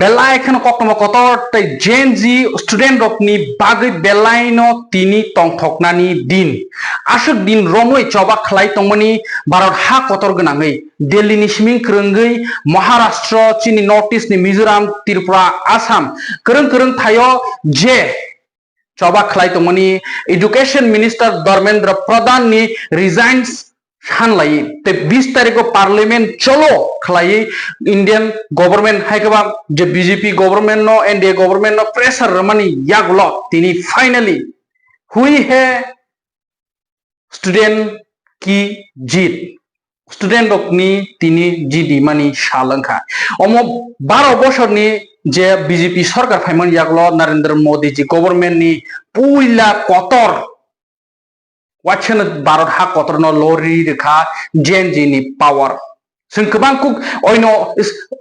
belai ekhano koktomo kotor tai Gen Z student rokni bagui belai no tini tongthoknani din asuk din romoi choba khlai tongmani Bharat ha kotor gnangai Delhi ni siming krengei Maharashtra chini Northeast ni Mizoram Tripura Assam kreng thayo je choba khlai tongmani Education Minister Dharmendra Pradhan ni resigns সানলাই তে 20 তারিখ parliament চলো খালাই Indian government হাইকবা যে BJP government নো NDA government নো pressure মানি ইয়াগুলো তিনি ফাইনালি হুই হে স্টুডেন্ট কি জিত স্টুডেন্ট রকনি তিনি জিডি মানি সালংখা অম 12 বছরনি যে বিজেপি সরকার ফাইমান ইয়াগুলো নরেন্দ্র মোদি জি গভর্নমেন্ট নি পুইলা কতর Wachana Bharat ha kotorno lori rekha Gen Z ni power. Sing kebang kuk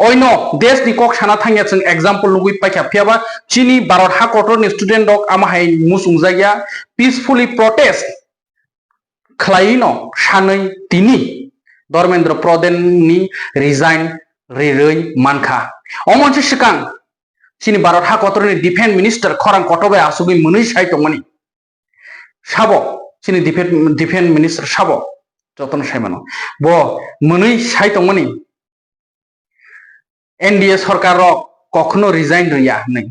oino des ni kok sana thangya sing example lugui pakya phiaba chini Bharat ha kotor ni student dok ama hai musung jaya peacefully protest khlaino sanai tini Dharmendra Pradhan ni resign rerei mankha. Omonche sikang chini Bharat ha kotor ni defense minister khorang kotobe asugui munui sai tongmani. Sabo chini defense minister sabo joton saimano bo munui sai tongmani NDA সরকার কখনো resign Riya নাই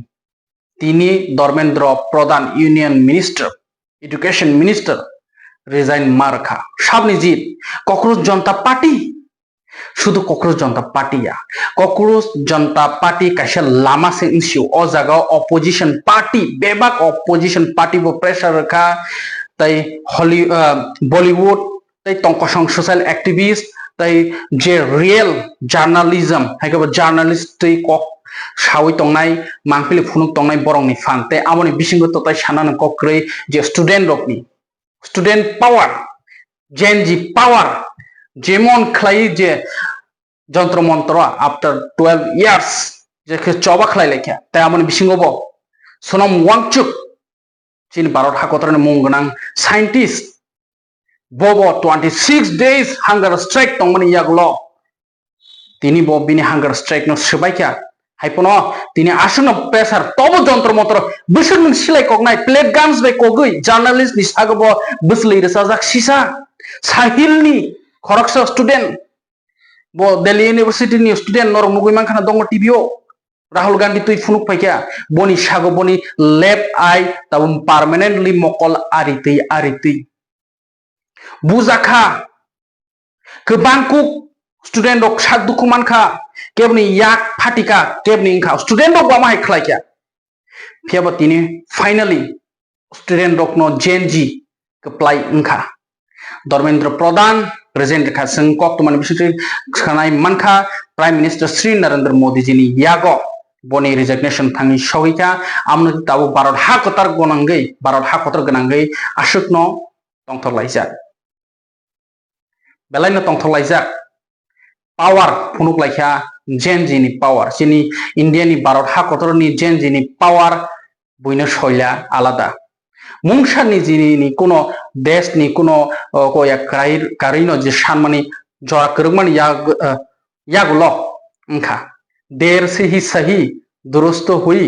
তিনি Dharmendra Pradhan union minister education minister resign মারখা সাবনি জিত cockroach Janata party শুধু cockroach Janata পার্টিয়া cockroach Janata party কাছে লামা সে ইস্যু ও জায়গা অপোজিশন পার্টি বেবাক অপোজিশন পার্টি বো প্রেসার রাখা তাই বলিউড তাই তংকসং সোশ্যাল অ্যাক্টিভিস্ট তাই যে রিয়েল জার্নালিজম হাইকবা জার্নালিস্ট তাই কক সাউই তংনাই মাংপিলি ফুনুক তংনাই বরংনি ফান তাই আমনি বিসিংগত তাই সানানো কক্রই যে স্টুডেন্ট রকনি স্টুডেন্ট পাওয়ার জেন জি পাওয়ার যেমন খ্লাই যে যন্ত্রমন্ত্র আফটার 12 ইয়ার্স যে চবা খ্লাই লেখা তাই আমনি বিসিংগব Sonam Wangchuck chini Bharat ha kotorni munggonang scientist bobo 26 days hunger strike tongmani yaglo tini bo bini hunger strike no sebaikya haipono tini asono pressure tobo jontro motor busur silai koknai plate guns bai kogui journalist ni sagobo busli resajak sisa sahil ni khoroksa student bo Delhi University ni student nor mugui mankhana dongo TVO Rahul Gandhi tui funuk paikya boni sago boni left eye tabum permanently mokol ariti buzakha kebangkuk student dok sak dukuman kha kebni yak phatika kebni ingkha student dok bama hai khlaikya phiaba tini finally student dok no Gen Z keplai ingkha Dharmendra Pradhan present kha sengkok tuman bisutri khanai mankha Prime Minister Sri Narendra Modi ji ni yago boni resignation thangi shohika amno tabu Bharat ha kotar gonangai Bharat ha kotar gonangai asukno tongthlaijak belai no tongthlaijak power phunuk laikha Gen Z ni power chini India ni Bharat ha kotor ni Gen Z ni power buino soila alada mungsa ni jini ni kono desh ni kono koya karino je sanmani jora kurugmani yagulo engkha der se hi sahi durusto hui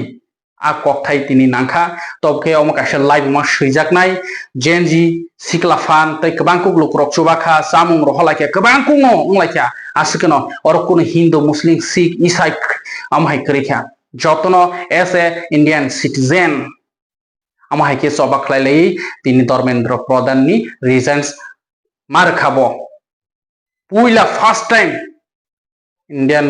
a kokthai tini nangkha tobke omok asa live ma suijaknai Gen Z sikla fan tai kebangkuk lukrok chubakha samung rohalakya kebangkuk no onglakya asukeno orokun Hindu Muslim Sikh Isai amhai krikha jotono as a Indian citizen amhai ke soba khlailai tini Dharmendra Pradhan ni reasons mar khabo puila first time Indian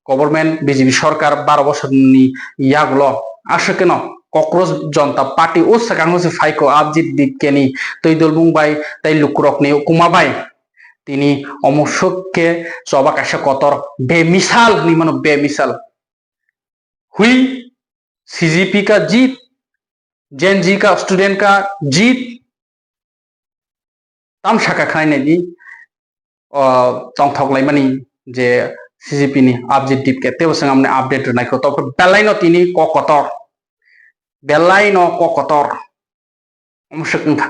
government BJP সরকার 12 বছরনি ইয়াগুলো আসে কেন cockroach Janata party ও সাকাং হচ্ছে ফাইকো আবজিত দিককেনি তৈ দলবুং by তাই লুকুরক নে কুমাবাই তিনি অমসককে সবাক আসে কতর বেমিসাল নিমানো বেমিসাল हुई सीजीपी का जीत Gen Z का स्टूडेंट का जीत ताम शाखा खाने जी तंगथक लाइमानी जे CGP ni objective ke tebo sang amne update nai ko to belai no tini kokotor omsuk ngka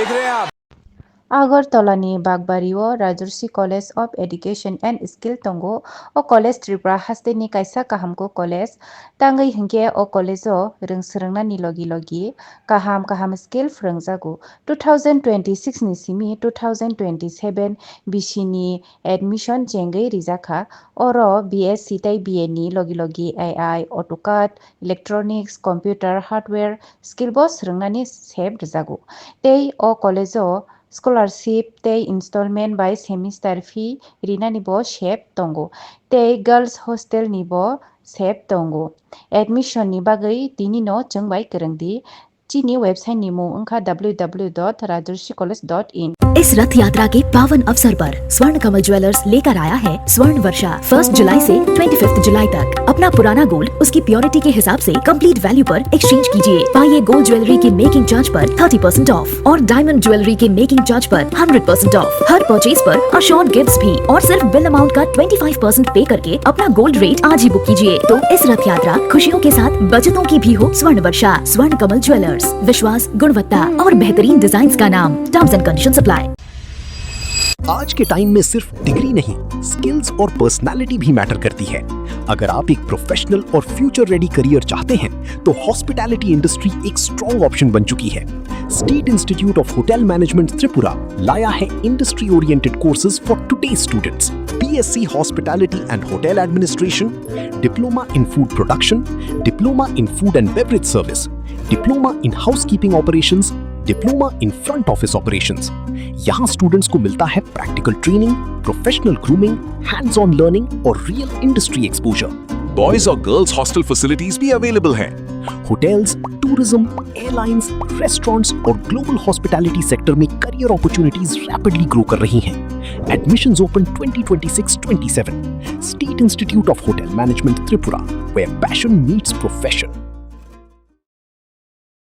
देख रहे हैं आप आगरतलानि बागबारिओ Rajarshi college of education and skill तंगो ओ कलेज त्रिपुरा हास्टेनि कायसा काहामको कलेज तांगै हिंके ओ कलेजो रोंसोरोंनानि लगी काहाम स्किल फोरोंजागो 2026 नि सिमि 2027 बिसिनि एडमिशन जेंगै रिजाखा ओरो बीएससी तै बीए नि लगी AI AutoCAD electronics computer hardware skill बो सोरोंनानि सेब रिजागो तै ओ कलेजो स्कॉलरशिप ते इंस्टॉलमेंट बाय सेमिस्टर फी रिनानि बो शेप तंगो ते गर्ल्स हॉस्टेल नि बो शेप तंगो एडमिशन नि बागै तिनि नो जोंबाय गोरोंदि चीनी वेबसाइट नि मुं उनका www.rajarshi college.in। इस रथ यात्रा के पावन अवसर पर स्वर्ण कमल ज्वेलर्स लेकर आया है स्वर्ण वर्षा 1 जुलाई से 25 जुलाई तक। अपना पुराना गोल्ड उसकी प्योरिटी के हिसाब से कंप्लीट वैल्यू पर एक्सचेंज कीजिए। पाइए गोल्ड ज्वेलरी के मेकिंग चार्ज पर 30% ऑफ और डायमंड ज्वेलरी के मेकिंग चार्ज पर 100% ऑफ। हर परचेज पर अशोर्ड गिफ्ट्स भी और सिर्फ बिल अमाउंट का 25% पे करके अपना गोल्ड रेट आज ही बुक कीजिए। तो इस रथ यात्रा खुशियों के साथ बचतों की भी हो। स्वर्ण वर्षा स्वर्ण कमल ज्वेलर्स, विश्वास, गुणवत्ता और बेहतरीन डिजाइन का नाम। Terms and conditions apply. आज के टाइम में सिर्फ डिग्री नहीं, स्किल्स और पर्सनालिटी भी मैटर करती है। अगर आप एक प्रोफेशनल और फ्यूचर रेडी करियर चाहते हैं तो हॉस्पिटैलिटी इंडस्ट्री एक स्ट्रॉन्ग ऑप्शन बन चुकी है। State institute of hotel management Tripura लाया है industry oriented courses for today students. BSc hospitality and hotel administration, diploma in food production, diploma in food and beverage service, diploma in housekeeping operations, diploma in front office operations. यहाँ students को मिलता है practical training, professional grooming, hands on learning और real industry exposure. Boys और girls hostel facilities भी available हैं। Hotels, tourism, airlines, restaurants और global hospitality sector में करियर अपॉर्चुनिटीज रैपिडली ग्रो कर रही हैं। Admissions open 2026-27. State Institute of Hotel Management Tripura, where passion meets profession.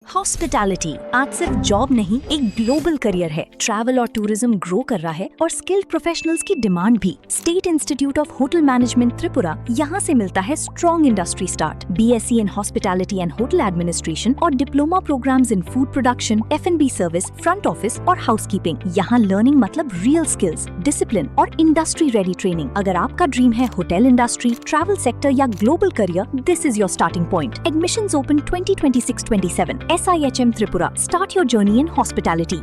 Hospitality आज सिर्फ जॉब नहीं, एक ग्लोबल करियर है। ट्रैवल और टूरिज्म ग्रो कर रहा है और स्किल्ड प्रोफेशनल्स की डिमांड भी। State institute of hotel management Tripura, यहाँ से मिलता है strong industry start. BSc in hospitality and hotel administration और diploma programmes in food production, F&B service, front office और हाउसकीपिंग। यहाँ लर्निंग मतलब रियल स्किल्स, डिसिप्लिन और इंडस्ट्री रेडी ट्रेनिंग। अगर आपका ड्रीम है होटल इंडस्ट्री, ट्रैवल सेक्टर या global career, this is your starting point. Admissions open 2026-27. SIHM Tripura. Start your journey in hospitality.